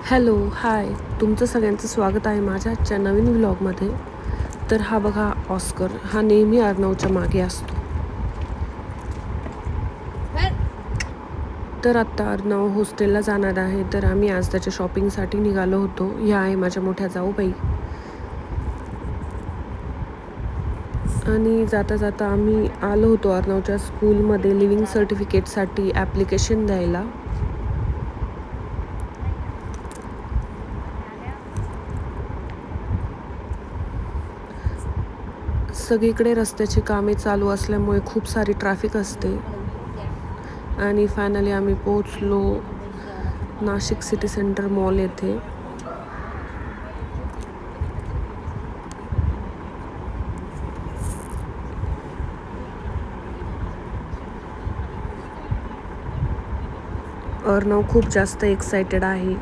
Hello hi, तुमचं सगळ्यांचं स्वागत आहे माझ्या आजच्या नवीन व्लॉगमध्ये. तर हा बघा ऑस्कर, हा नेहमी अर्णवच्या मागे असतो. तर आत्ता अर्णव हॉस्टेलला जाणार आहे, तर आम्ही आज त्याच्या शॉपिंगसाठी निघालो होतो. ह्या आहे माझ्या मोठ्या जाऊबाई. आणि जाता जाता आम्ही आलो होतो अर्णवच्या स्कूलमध्ये लिव्हिंग सर्टिफिकेटसाठी ॲप्लिकेशन द्यायला. सगळीकडे रस्त्याची कामे चालू असल्यामुळे खूप सारी ट्रॅफिक असते. आणि फायनली आम्ही पोहोचलो नाशिक सिटी सेंटर मॉल येथे. अर्णव खूप जास्त एक्सायटेड आहे.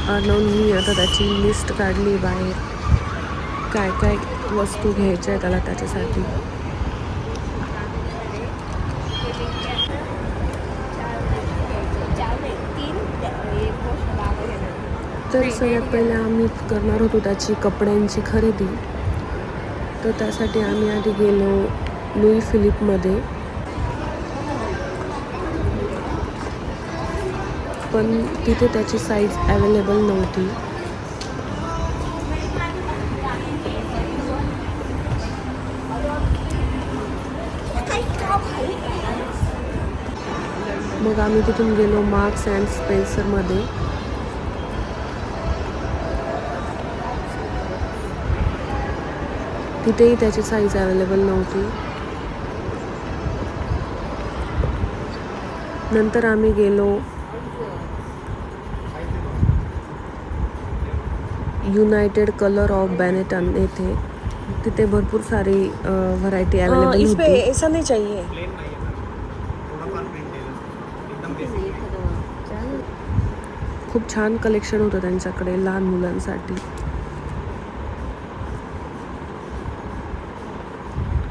अर्णवनी आता त्याची लिस्ट काढली बाहेर, काय काय वस्तू घ्यायच्या आहेत त्याला त्याच्यासाठी. तर सगळ्यात पहिले आम्ही करणार होतो त्याची कपड्यांची खरेदी. तर त्यासाठी आम्ही आधी गेलो लुई फिलिपमध्ये, पण तिथे त्याची साईज अवेलेबल नव्हती. मग आम्ही तिथून गेलो मार्क्स अँड स्पेन्सरमध्ये. तिथेही त्याची साईज अवेलेबल नव्हती. नंतर आम्ही गेलो युनायटेड कलर ऑफ बेनेटन येथे. तिथे भरपूर सारी व्हरायटी अवेलेबल होती. ऐसा नहीं चाहिए. खूप छान कलेक्शन होतं त्यांच्याकडे लहान मुलांसाठी.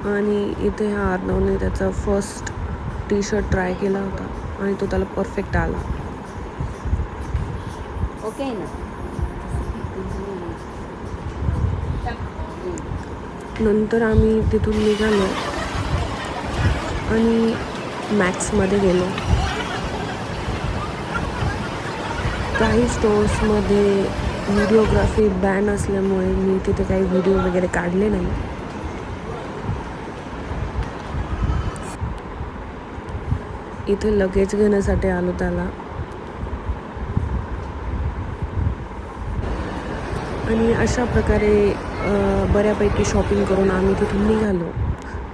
आणि इथे हा अर्णवने त्याचा फर्स्ट टी शर्ट ट्राय केला होता आणि तो त्याला परफेक्ट आला. ओके ना. नंतर आम्ही तिथून निघालो आणि मॅक्समध्ये गेलो. काही स्टोर्समध्ये व्हिडिओग्राफी बॅन असल्यामुळे मी तिथे काही व्हिडिओ वगैरे काढले नाही. इथे लगेज घेण्यासाठी आलो त्याला. आणि अशा प्रकारे बऱ्यापैकी शॉपिंग करून आम्ही तिथून निघालो.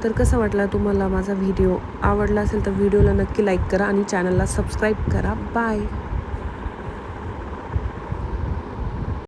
तर कसा वाटला तुम्हाला माझा व्हिडिओ? आवडला असेल तर व्हिडिओला नक्की लाईक करा आणि चॅनलला सबस्क्राईब करा. बाय.